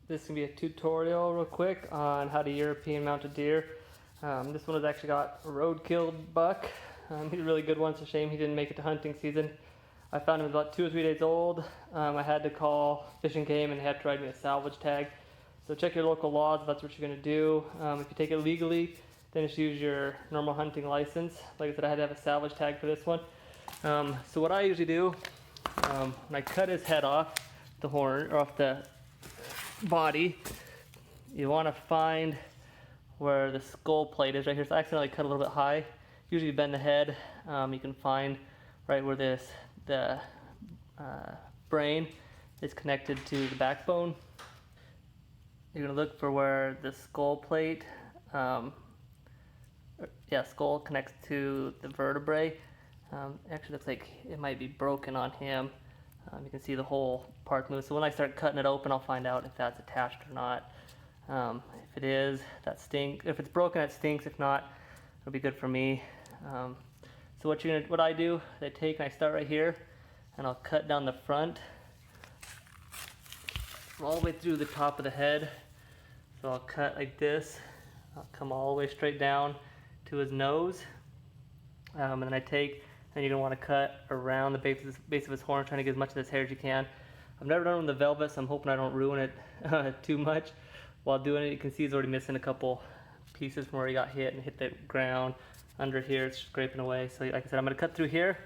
This is going to be a tutorial real quick on how to European mount a deer. This one has actually got a roadkill buck. He's a really good one. It's a shame he didn't make it to hunting season. I found him about 2 or 3 days old. I had to call Fish and Game and they had to write me a salvage tag. So check your local laws if that's what you're going to do. If you take it legally, then just use your normal hunting license. Like I said, I had to have a salvage tag for this one. So what I usually do, when I cut his head off the horn or off the body, you want to find where the skull plate is right here. So I accidentally cut a little bit high. Usually bend the head. You can find right where the brain is connected to the backbone. You're going to look for where the skull plate, skull connects to the vertebrae. Actually looks like it might be broken on him. You can see the whole part move. So when I start cutting it open, I'll find out if that's attached or not. If it is, that stinks. If it's broken, it stinks. If not, it'll be good for me. So what I do, I take and I start right here, and I'll cut down the front all the way through the top of the head. So I'll cut like this. I'll come all the way straight down to his nose, and then then you're going to want to cut around the base of his horn, trying to get as much of this hair as you can. I've never done it with the velvet, so I'm hoping I don't ruin it too much. While doing it, you can see he's already missing a couple pieces from where he got hit and hit the ground. Under here, it's scraping away. So like I said, I'm going to cut through here,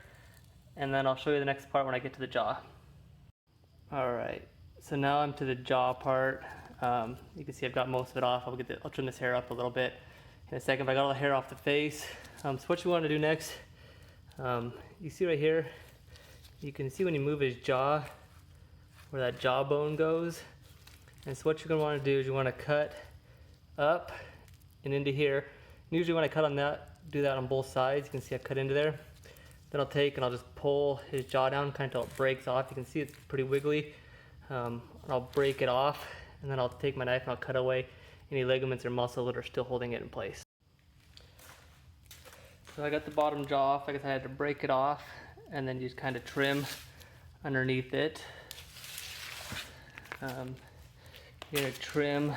and then I'll show you the next part when I get to the jaw. Alright, so now I'm to the jaw part. You can see I've got most of it off. I'll trim this hair up a little bit in a second, but I got all the hair off the face. So what you want to do next, you see right here, you can see when you move his jaw, where that jawbone goes. And so what you're going to want to do is you want to cut up and into here. And usually when I cut on that, do that on both sides. You can see I cut into there. Then I'll take and I'll just pull his jaw down kind of until it breaks off. You can see it's pretty wiggly. I'll break it off, and then I'll take my knife and I'll cut away any ligaments or muscle that are still holding it in place. So I got the bottom jaw off. I guess I had to break it off and then just kind of trim underneath it. You're gonna trim,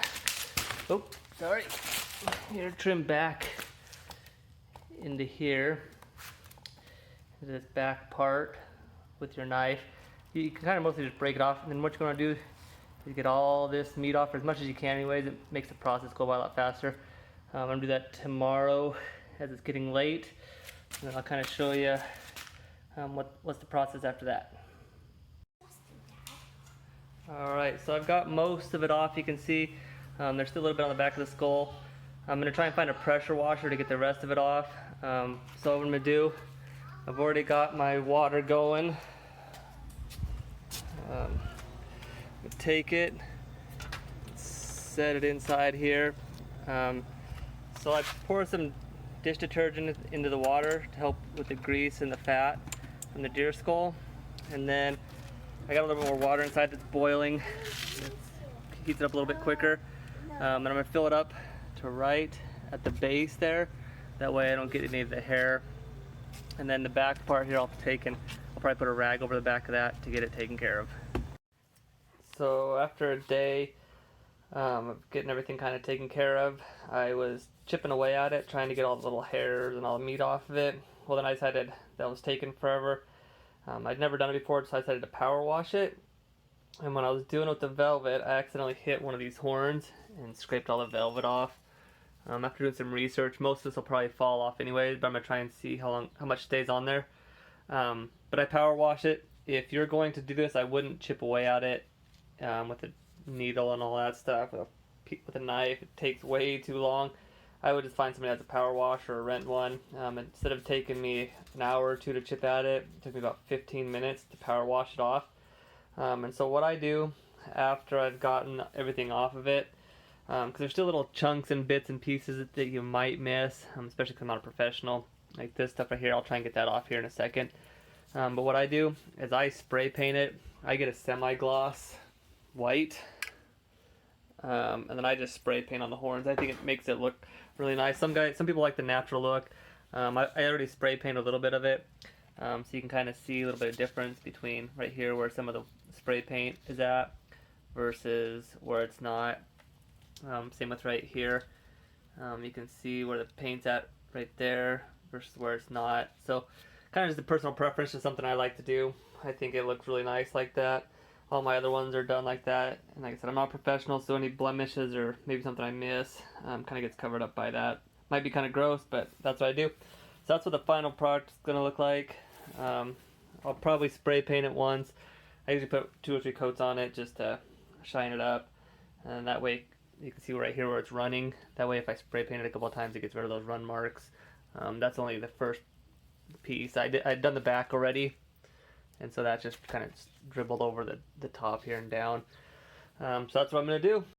you're gonna trim back into here, into this back part with your knife. You can kind of mostly just break it off, and then what you're gonna do is get all this meat off as much as you can anyways. It makes the process go by a lot faster. I'm gonna do that tomorrow as it's getting late, and then I'll kind of show you what's the process after that. Alright, so I've got most of it off. You can see there's still a little bit on the back of the skull. I'm going to try and find a pressure washer to get the rest of it off. So what I'm going to do, I've already got my water going. Take it, set it inside here. So I pour some dish detergent into the water to help with the grease and the fat from the deer skull. And then I got a little bit more water inside that's boiling. It heats it up a little bit quicker. And I'm going to fill it up to right at the base there. That way I don't get any of the hair. And then the back part here I'll probably put a rag over the back of that to get it taken care of. So after a day of getting everything kind of taken care of, I was chipping away at it, trying to get all the little hairs and all the meat off of it. Well, then I decided that was taking forever. I'd never done it before, so I decided to power wash it. And when I was doing it with the velvet, I accidentally hit one of these horns and scraped all the velvet off. After doing some research, most of this will probably fall off anyways, but I'm going to try and see how much stays on there. But I power wash it. If you're going to do this, I wouldn't chip away at it with a needle and all that stuff. With a knife, it takes way too long. I would just find somebody that has a power wash or rent one. Instead of taking me an hour or two to chip at it, it took me about 15 minutes to power wash it off. And so what I do after I've gotten everything off of it, because there's still little chunks and bits and pieces that you might miss, especially because I'm not a professional. Like this stuff right here, I'll try and get that off here in a second. But what I do is I spray paint it. I get a semi-gloss white, and then I just spray paint on the horns. I think it makes it look really nice. Some people like the natural look. I already spray paint a little bit of it, so you can kind of see a little bit of difference between right here where some of the spray paint is at versus where it's not. Same with right here. You can see where the paint's at right there versus where it's not. So kind of just a personal preference, just something I like to do. I think it looks really nice like that. All my other ones are done like that. And like I said, I'm not a professional, so any blemishes or maybe something I miss kind of gets covered up by that. Might be kind of gross, but that's what I do. So that's what the final product is going to look like. I'll probably spray paint it once. I usually put 2 or 3 coats on it just to shine it up. And that way you can see right here where it's running. That way if I spray paint it a couple of times, it gets rid of those run marks. That's only the first piece. I'd done the back already. And so that just kind of dribbled over the top here and down. So that's what I'm going to do.